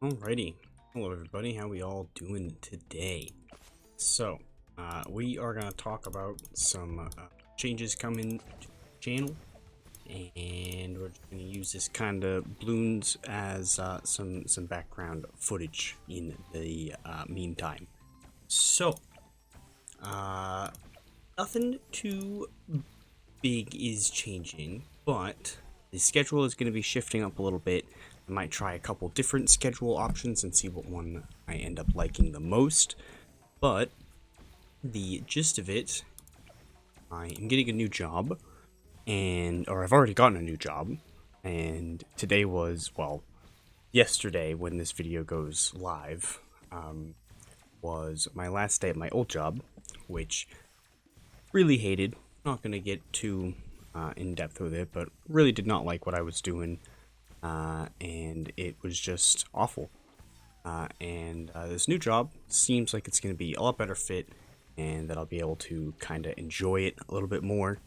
Alrighty. Hello everybody, how we all doing today? So, we are going to talk about some changes coming to the channel, and we're just going to use this kind of balloons as some background footage in the meantime. So, nothing too big is changing, but the schedule is going to be shifting up a little bit. I might try a couple different schedule options and see what one I end up liking the most. But the gist of it, I am getting a new job, or I've already gotten a new job, and today was, well, yesterday when this video goes live, was my last day at my old job, which really hated. Not going to get too in depth with it, but really did not like what I was doing. And it was just awful. And this new job seems like it's going to be a lot better fit, and that I'll be able to kind of enjoy it a little bit more.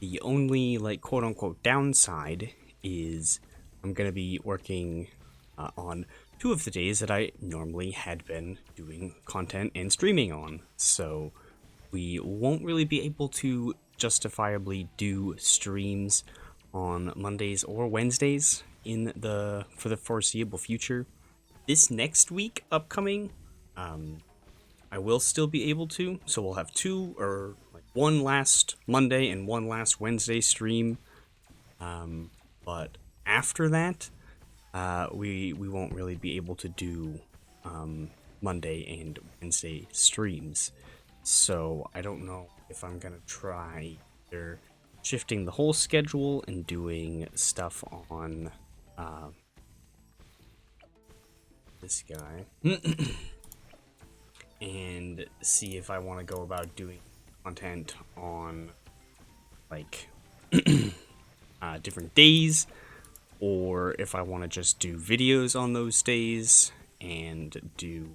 The only, like, quote-unquote downside is I'm going to be working on 2 of the days that I normally had been doing content and streaming on. So we won't really be able to justifiably do streams on Mondays or Wednesdays for the foreseeable future. This next week upcoming, I will still be able to, so we'll have 2 or like 1 last Monday and 1 last Wednesday stream. But after that, we won't really be able to do Monday and Wednesday streams. So I don't know if I'm gonna try either shifting the whole schedule and doing stuff on this guy and see if I want to go about doing content on like different days, or if I want to just do videos on those days and do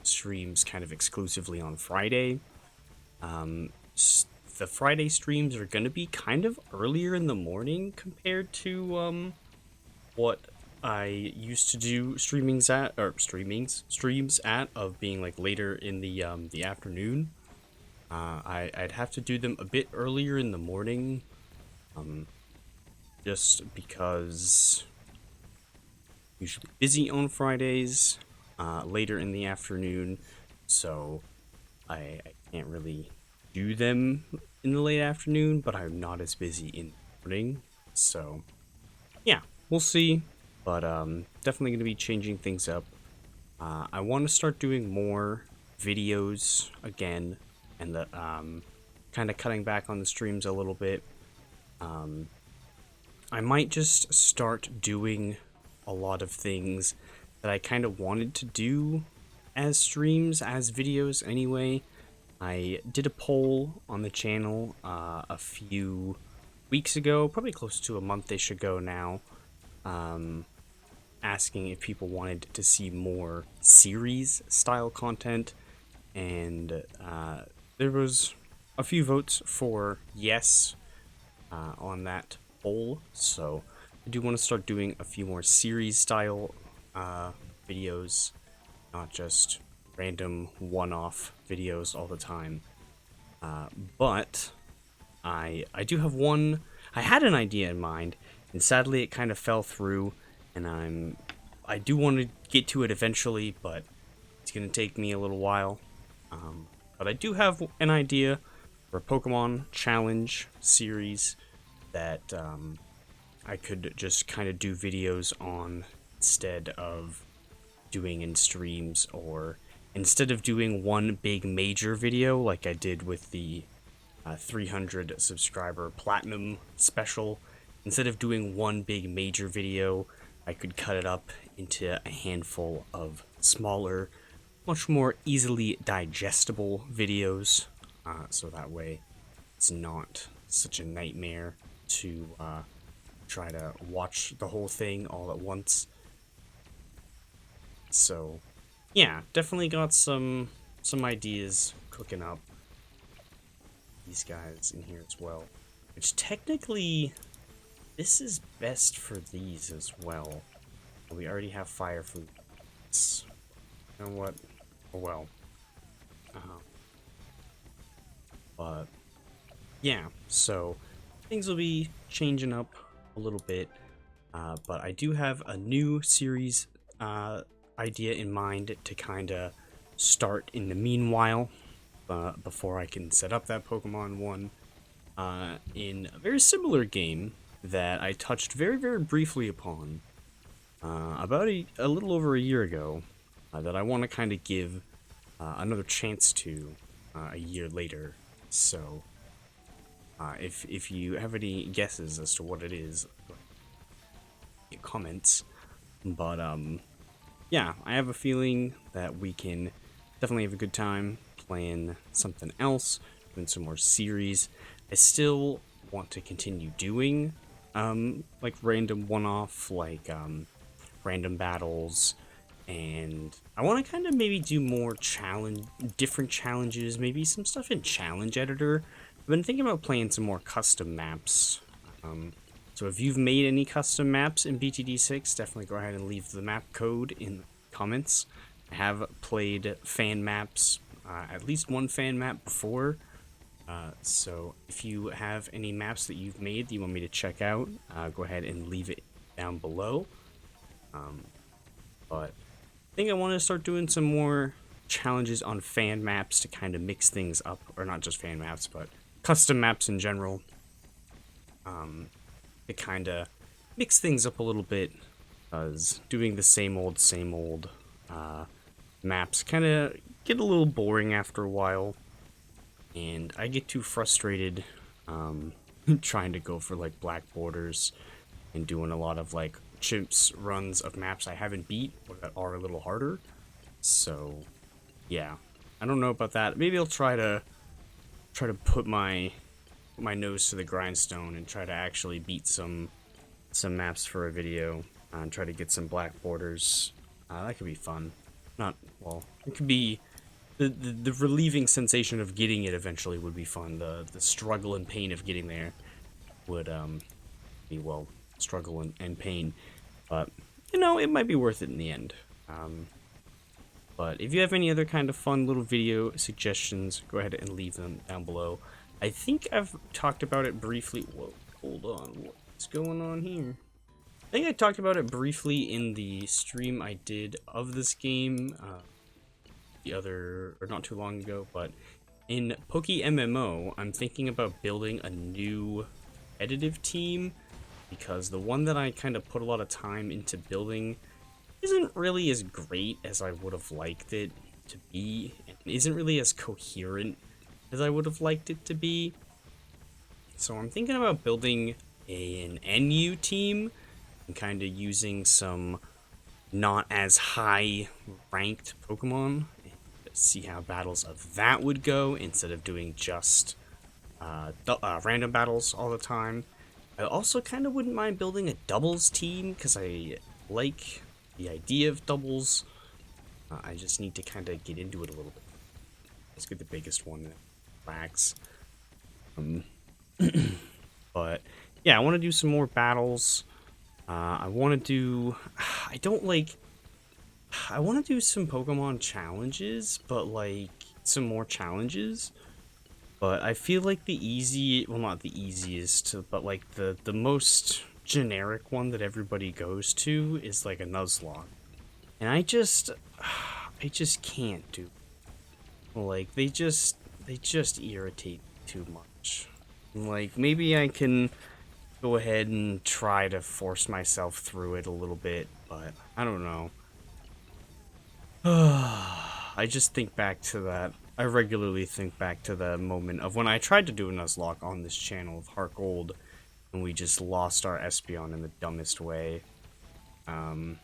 streams kind of exclusively on Friday. The Friday streams are going to be kind of earlier in the morning compared to what I used to do streams at, of being like later in the afternoon. I'd have to do them a bit earlier in the morning, just because I'm usually busy on Fridays, later in the afternoon, so I can't really do them in the late afternoon, but I'm not as busy in the morning, so yeah, we'll see. But definitely going to be changing things up. I want to start doing more videos again, and the kind of cutting back on the streams a little bit. I might just start doing a lot of things that I kind of wanted to do as streams, as videos anyway. I did a poll on the channel a few weeks ago, probably close to a month-ish ago now, asking if people wanted to see more series-style content, and there was a few votes for yes on that poll, so I do want to start doing a few more series-style videos, not just random one-off videos all the time. But I do have one. I had an idea in mind, and sadly it kind of fell through, and I do want to get to it eventually, but it's gonna take me a little while. But I do have an idea for a Pokemon challenge series that I could just kind of do videos on instead of doing in streams, or instead of doing one big major video like I did with the 300 subscriber platinum special. Instead of doing one big major video, I could cut it up into a handful of smaller, much more easily digestible videos, so that way it's not such a nightmare to try to watch the whole thing all at once. So yeah, definitely got some ideas cooking up. These guys in here as well, which technically this is best for these as well. We already have fire food know what? Oh well. But yeah, so things will be changing up a little bit. But I do have a new series idea in mind to kind of start in the meanwhile, before I can set up that Pokemon one, in a very similar game that I touched very, very briefly upon about a little over a year ago, that I want to kind of give another chance to a year later. So if you have any guesses as to what it is, comments. But yeah, I have a feeling that we can definitely have a good time playing something else, doing some more series. I still want to continue doing like random one-off, like random battles, and I want to kind of maybe do more different challenges, maybe some stuff in Challenge Editor. I've been thinking about playing some more custom maps. So if you've made any custom maps in BTD6, definitely go ahead and leave the map code in the comments. I have played fan maps, at least one fan map before. So if you have any maps that you've made that you want me to check out, go ahead and leave it down below. But I think I want to start doing some more challenges on fan maps to kind of mix things up, or not just fan maps, but custom maps in general. To kind of mix things up a little bit, because doing the same old maps kind of get a little boring after a while, and I get too frustrated trying to go for like black borders and doing a lot of like chimps runs of maps I haven't beat or that are a little harder. So yeah, I don't know about that. Maybe I'll try to put my nose to the grindstone and try to actually beat some maps for a video, and try to get some black borders. That could be fun. Not, well, it could be the relieving sensation of getting it eventually would be fun. The struggle and pain of getting there would be, well, struggle and pain, but you know, it might be worth it in the end. But if you have any other kind of fun little video suggestions, go ahead and leave them down below. I think I've talked about it briefly. Whoa, hold on. What's going on here? I think I talked about it briefly in the stream I did of this game not too long ago, but in Poke MMO, I'm thinking about building a new competitive team, because the one that I kind of put a lot of time into building isn't really as great as I would have liked it to be, and isn't really as coherent as I would have liked it to be. So I'm thinking about building an NU team and kind of using some not as high ranked Pokemon, and see how battles of that would go instead of doing just random battles all the time. I also kind of wouldn't mind building a doubles team, because I like the idea of doubles. I just need to kind of get into it a little bit. Let's get the biggest one, Wax. But yeah, I want to do some more battles. I want to do some Pokemon challenges, but like some more challenges. But I feel like not the easiest, but like the most generic one that everybody goes to is like a Nuzlocke. And I just can't do. Like, they just irritate too much. Like, maybe I can go ahead and try to force myself through it a little bit, but I don't know. I just think back to that. I regularly think back to the moment of when I tried to do a Nuzlocke on this channel of Heart Gold, and we just lost our Espeon in the dumbest way. I'll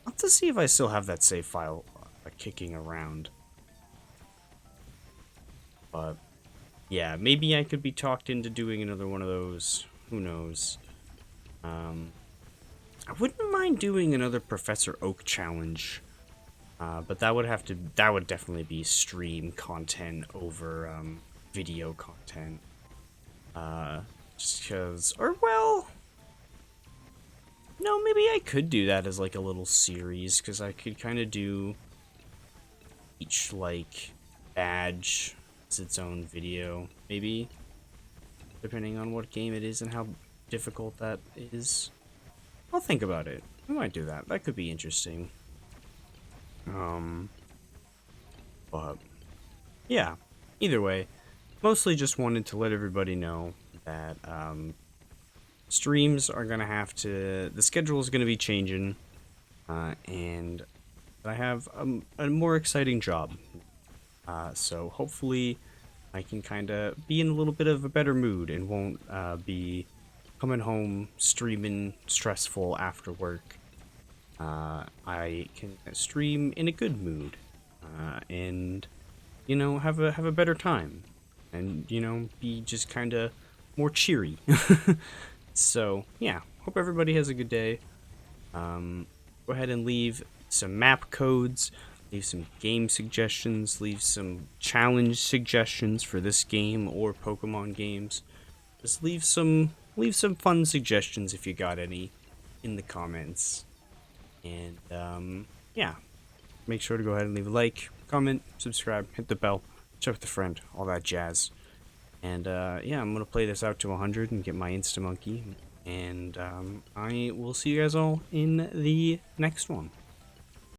have to see if I still have that save file kicking around. But yeah, maybe I could be talked into doing another one of those. Who knows? I wouldn't mind doing another Professor Oak challenge. But that would definitely be stream content over video content. Just because, or well, no, maybe I could do that as like a little series, because I could kind of do each like badge is its own video, maybe, depending on what game it is and how difficult that is. I'll think about it. I might do that. That could be interesting. But yeah, either way, mostly just wanted to let everybody know that streams are gonna have to. The schedule is gonna be changing, and I have a more exciting job. So hopefully I can kind of be in a little bit of a better mood and won't be coming home streaming stressful after work. I can stream in a good mood and have a better time and be just kind of more cheery. So yeah, hope everybody has a good day. Go ahead and leave some map codes, leave some game suggestions, leave some challenge suggestions for this game or Pokemon games. Just leave some fun suggestions if you got any in the comments. And yeah, make sure to go ahead and leave a like, comment, subscribe, hit the bell, check with a friend, all that jazz. And yeah, I'm gonna play this out to 100 and get my Insta Monkey. And I will see you guys all in the next one.